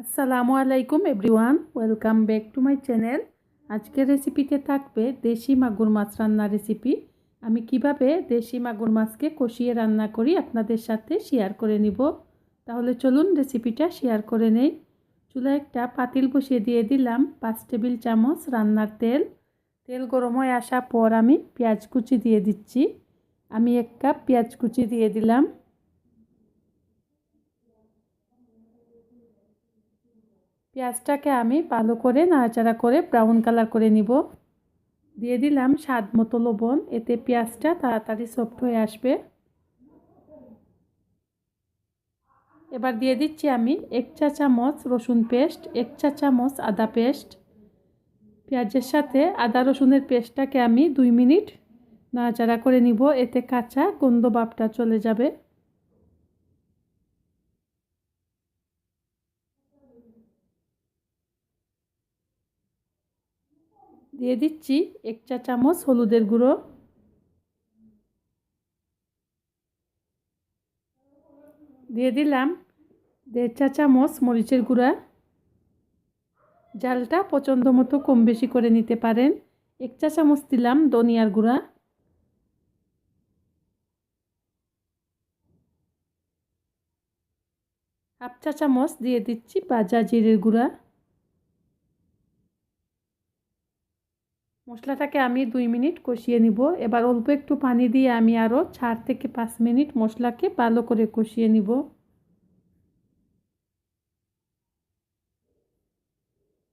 আসসালামু আলাইকুম everyone, welcome back to my channel. আজকের রেসিপিতে থাকবে দেশি মাগুর মাছ রান্নার রেসিপি। আমি কিভাবে দেশি মাগুর মাছকে কষিয়ে রান্না করি আপনাদের সাথে শেয়ার করে নিব। তাহলে চলুন রেসিপিটা শেয়ার করে নেই। চুলায় একটা পাতিল বসিয়ে দিয়ে দিলাম 5 টেবিল চামচ রান্নার তেল। তেল গরম হয়ে আসার পর আমি পেঁয়াজ কুচি দিয়ে দিচ্ছি। আমি 1 কাপ পেঁয়াজ কুচি দিয়ে দিলাম। পেঁয়াজটাকে আমি ভালো করে নাড়াচাড়া করে ব্রাউন কালার করে নিব। দিয়ে দিলাম স্বাদ মতো লবণ, এতে পেঁয়াজটা তাড়াতাড়ি সফট হয়ে আসবে। এবার দিয়ে দিচ্ছি আমি 1 চা চামচ রসুন পেস্ট, 1 চা চামচ আদা পেস্ট। পেঁয়াজের সাথে আদা রসুনের পেস্টটাকে আমি 2 মিনিট নাড়াচাড়া করে নিব, এতে কাঁচা গন্ধ ভাবটা চলে যাবে। দিয়ে দিচ্ছি 1 চা চামচ হলুদের গুঁড়ো। দিয়ে দিলাম 1.5 চা চামচ মরিচের গুঁড়া। জালটা পছন্দ মতো কম বেশি করে নিতে পারেন। 1 চা চামচ দিলাম ধনিয়ার গুঁড়া। হাফ চা চামচ দিয়ে দিচ্ছি ভাজা জিরের গুঁড়া। মশলাটাকে আমি 2 মিনিট কষিয়ে নিব। এবার অল্প একটু পানি দিয়ে আমি আরও 4 থেকে 5 মিনিট মশলাকে ভালো করে কষিয়ে নিব।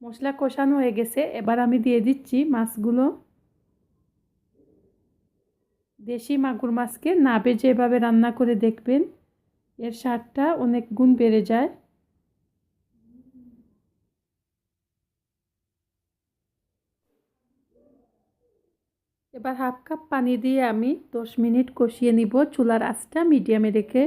মশলা কষানো হয়ে গেছে, এবার আমি দিয়ে দিচ্ছি মাছগুলো। দেশি মাগুর মাছকে না ভেজে এভাবে রান্না করে দেখবেন, এর স্বাদটা অনেক গুণ বেড়ে যায়। এবার হাফ কাপ পানি দিয়ে আমি 10 মিনিট কষিয়ে নিব, চুলার আঁচটা মিডিয়ামে রেখে।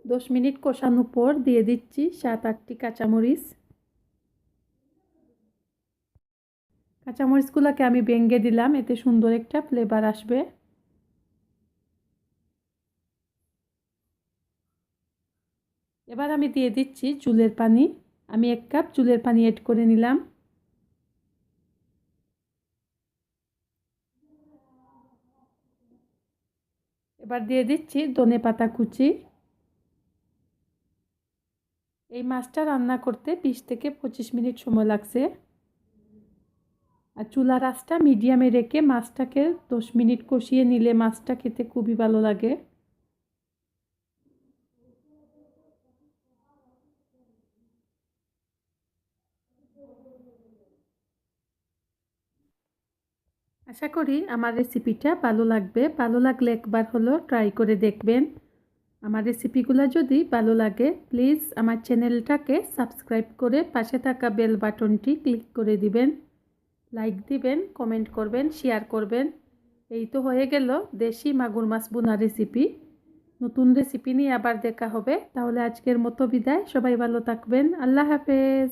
10 মিনিট কষানোর পর দিয়ে দিচ্ছি 7-8টি কাঁচামরিচ। কাঁচামরিচগুলোকে আমি ভেঙে দিলাম, এতে সুন্দর একটা ফ্লেভার আসবে। এবার আমি দিয়ে দিচ্ছি চুলের পানি। আমি 1 কাপ চুলের পানি এড করে নিলাম। এবার দিয়ে দিচ্ছি ধনেপাতা কুচি। এই মাছটা রান্না করতে 20 থেকে 25 মিনিট সময় লাগছে। আর চুলার আঁচটা মিডিয়ামে রেখে মাছটাকে 10 মিনিট কষিয়ে নিলে মাছটা খেতে খুবই ভালো লাগে। আশা করি আমার রেসিপিটা ভালো লাগবে। ভালো লাগলে একবার হলো ট্রাই করে দেখবেন। আমার রেসিপিগুলো যদি ভালো লাগে প্লিজ আমার চ্যানেলটাকে সাবস্ক্রাইব করে পাশে থাকা বেল বাটনটি ক্লিক করে দিবেন। লাইক দিবেন, কমেন্ট করবেন, শেয়ার করবেন। এই তো হয়ে গেল দেশি মাগুর মাছ ভুনা রেসিপি। নতুন রেসিপি নিয়ে আবার দেখা হবে। তাহলে আজকের মতো বিদায়। সবাই ভালো থাকবেন। আল্লাহ হাফেজ।